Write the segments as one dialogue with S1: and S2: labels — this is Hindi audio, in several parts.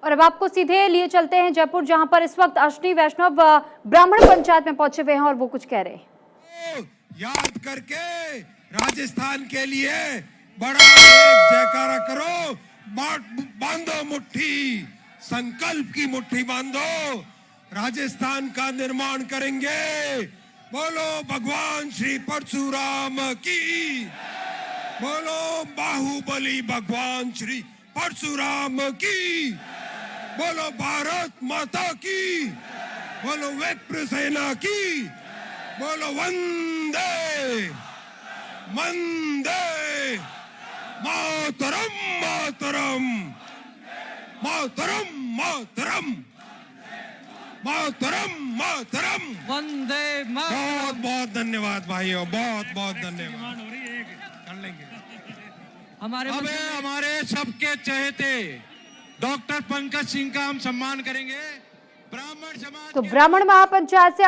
S1: और अब आपको सीधे लिए चलते हैं जयपुर, जहां पर इस वक्त अश्विनी वैष्णव ब्राह्मण पंचायत में पहुंचे हुए हैं और वो कुछ कह रहे हैं।
S2: याद करके राजस्थान के लिए बड़ा एक जयकारा करो, बांधो मुट्ठी, संकल्प की मुट्ठी बांधो, राजस्थान का निर्माण करेंगे। बोलो भगवान श्री परशुराम की, बोलो बाहुबली भगवान श्री परशुराम की, बोलो भारत माता की, बोलो विप्र सेना की, बोलो वंदे वंदे मातरम मातरम मातरम मातरम मातरम मातरम
S3: वंदे
S2: बहुत बहुत धन्यवाद भाइयों, बहुत बहुत धन्यवाद। कर लेंगे।
S3: हमारे सबके चहेते डॉक्टर पंकज सिंह का हम सम्मान करेंगे। ब्राह्मण समाज
S1: तो ब्राह्मण महापंचायत से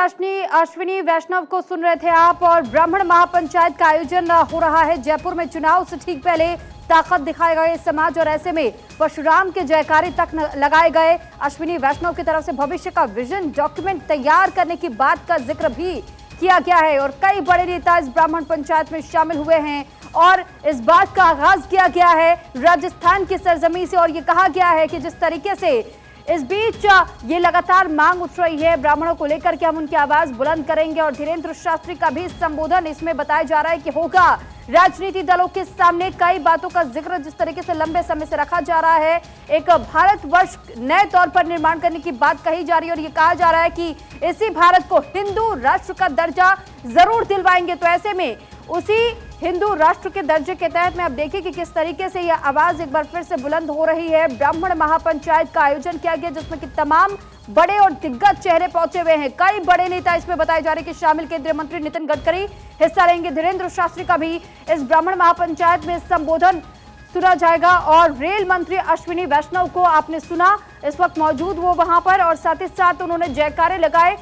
S1: अश्विनी वैष्णव को सुन रहे थे आप। और ब्राह्मण महापंचायत का आयोजन हो रहा है जयपुर में। चुनाव से ठीक पहले ताकत दिखाए गए समाज और ऐसे में परशुराम के जयकारे तक लगाए गए। अश्विनी वैष्णव की तरफ से भविष्य का विजन डॉक्यूमेंट तैयार करने की बात का जिक्र भी किया गया है और कई बड़े नेता इस ब्राह्मण पंचायत में शामिल हुए हैं और इस बात का आगाज किया गया है राजस्थान की सरजमी से। और ये कहा गया है कि जिस तरीके से इस बीच ये लगातार मांग उठ रही है ब्राह्मणों को लेकर के हम उनकी आवाज बुलंद करेंगे। और धीरेन्द्र शास्त्री का भी संबोधन इसमें बताया जा रहा है कि होगा। राजनीतिक दलों के सामने कई बातों का जिक्र जिस तरीके से लंबे समय से रखा जा रहा है, एक भारतवर्ष नए तौर पर निर्माण करने की बात कही जा रही है और ये कहा जा रहा है कि इसी भारत को हिंदू राष्ट्र का दर्जा जरूर दिलवाएंगे। तो ऐसे में उसी हिंदू राष्ट्र के दर्जे के तहत में अब देखिए कि किस तरीके से यह आवाज एक बार फिर से बुलंद हो रही है। ब्राह्मण महापंचायत का आयोजन किया गया जिसमें कि तमाम बड़े और दिग्गज चेहरे पहुंचे हुए हैं। कई बड़े नेता इसमें बताए जा रहे हैं कि शामिल। केंद्रीय मंत्री नितिन गडकरी हिस्सा लेंगे। धीरेन्द्र शास्त्री का भी इस ब्राह्मण महापंचायत में संबोधन सुना जाएगा। और रेल मंत्री अश्विनी वैष्णव को आपने सुना, इस वक्त मौजूद वो वहां पर और साथ ही साथ उन्होंने जयकारे लगाए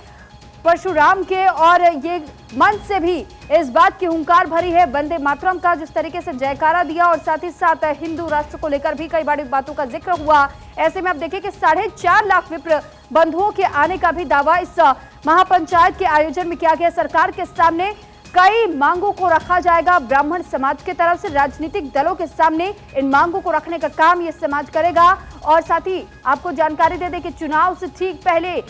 S1: परशुराम के। और ये मंच से भी इस बात की हुंकार भरी है वंदे मातरम का, जिस तरीके से जयकारा दिया और साथ ही साथ हिंदू राष्ट्र को लेकर भी कई बड़ी बातों का जिक्र हुआ। ऐसे में अब देखिए कि 4.5 लाख विप्र बंधुओं के आने का भी दावा इस महापंचायत के आयोजन में किया गया। सरकार के सामने कई मांगों को रखा जाएगा ब्राह्मण समाज की तरफ से। राजनीतिक दलों के सामने इन मांगों को रखने का काम ये समाज करेगा। और साथ ही आपको जानकारी दे दें कि चुनाव से ठीक पहले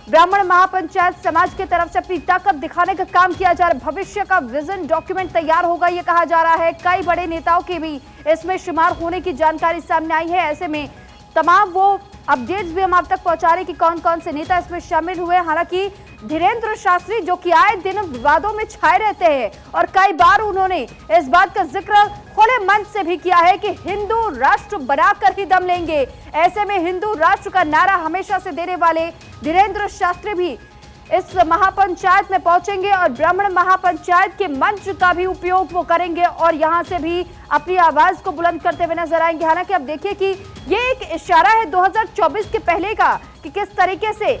S1: ब्राह्मण महापंचायत समाज की तरफ से अपनी ताकत दिखाने का काम किया जा रहा है। भविष्य का विजन डॉक्यूमेंट तैयार होगा ये कहा जा रहा है। कई बड़े नेताओं के भी इसमें शुमार होने की जानकारी सामने आई है। ऐसे में तमाम वो अपडेट्स भी हम आप तक पहुंचा रहे हैं कि कौन कौन से नेता इसमें शामिल हुए। हालांकि धीरेन्द्र शास्त्री जो कि आए दिन विवादों में छाए रहते हैं और कई बार उन्होंने इस बात का जिक्र खुले मंच से भी किया है कि हिंदू राष्ट्र बनाकर ही दम लेंगे। ऐसे में हिंदू राष्ट्र का नारा हमेशा से देने वाले धीरेन्द्र शास्त्री भी इस महापंचायत में पहुंचेंगे और ब्राह्मण महापंचायत के मंच का भी उपयोग वो करेंगे और यहां से भी अपनी आवाज को बुलंद करते हुए नजर आएंगे। हालांकि अब देखिए कि ये एक इशारा है 2024 के पहले का कि किस तरीके से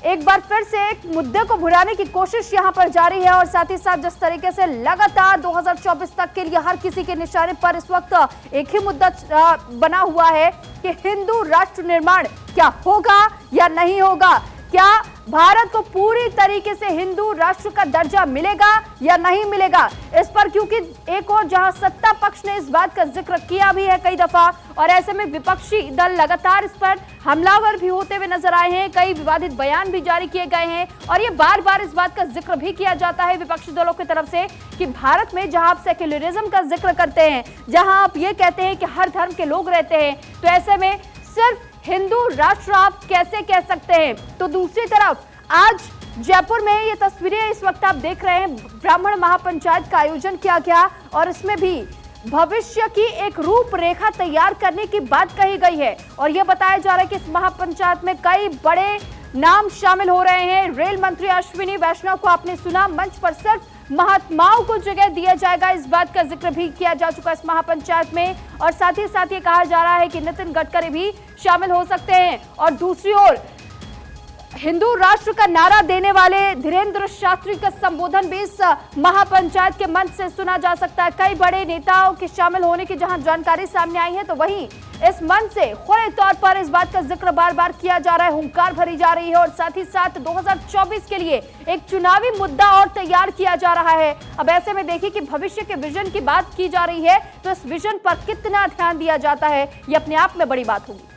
S1: एक बार फिर से एक मुद्दे को भुलाने की कोशिश यहां पर जारी है और साथ ही साथ जिस तरीके से लगातार 2024 तक के लिए हर किसी के निशाने पर इस वक्त एक ही मुद्दा बना हुआ है कि हिंदू राष्ट्र निर्माण क्या होगा या नहीं होगा। क्या भारत को पूरी तरीके से हिंदू राष्ट्र का दर्जा मिलेगा या नहीं मिलेगा इस पर, क्योंकि एक और जहां सत्ता पक्ष ने इस बात का जिक्र किया भी है कई दफा और ऐसे में विपक्षी दल लगातार इस पर हमलावर भी होते हुए नजर आए हैं। कई विवादित बयान भी जारी किए गए हैं और ये बार बार इस बात का जिक्र भी किया जाता है विपक्षी दलों की तरफ से कि भारत में जहां आप सेक्युलरिज्म का जिक्र करते हैं, जहां आप ये कहते हैं कि हर धर्म के लोग रहते हैं, तो ऐसे में सिर्फ हिंदू राष्ट्र आप कैसे कह सकते हैं। तो दूसरी तरफ आज जयपुर में ये तस्वीरें इस वक्त आप देख रहे हैं, ब्राह्मण महापंचायत का आयोजन किया गया और इसमें भी भविष्य की एक रूपरेखा तैयार करने की बात कही गई है और यह बताया जा रहा है कि इस महापंचायत में कई बड़े नाम शामिल हो रहे हैं। रेल मंत्री अश्विनी वैष्णव को आपने सुना, मंच पर सिर्फ महात्माओं को जगह दिया जाएगा, इस बात का जिक्र भी किया जा चुका है इस महापंचायत में। और साथ ही साथ ये कहा जा रहा है कि नितिन गडकरी भी शामिल हो सकते हैं और दूसरी ओर हिंदू राष्ट्र का नारा देने वाले धीरेन्द्र शास्त्री का संबोधन भी इस महापंचायत के मंच से सुना जा सकता है। कई बड़े नेताओं के शामिल होने की जहां जानकारी सामने आई है, तो वहीं इस मंच से खुले तौर पर इस बात का जिक्र बार बार किया जा रहा है, हुंकार भरी जा रही है और साथ ही साथ 2024 के लिए एक चुनावी मुद्दा और तैयार किया जा रहा है। अब ऐसे में देखिए कि भविष्य के विजन की बात की जा रही है, तो इस विजन पर कितना ध्यान दिया जाता है, ये अपने आप में बड़ी बात होगी।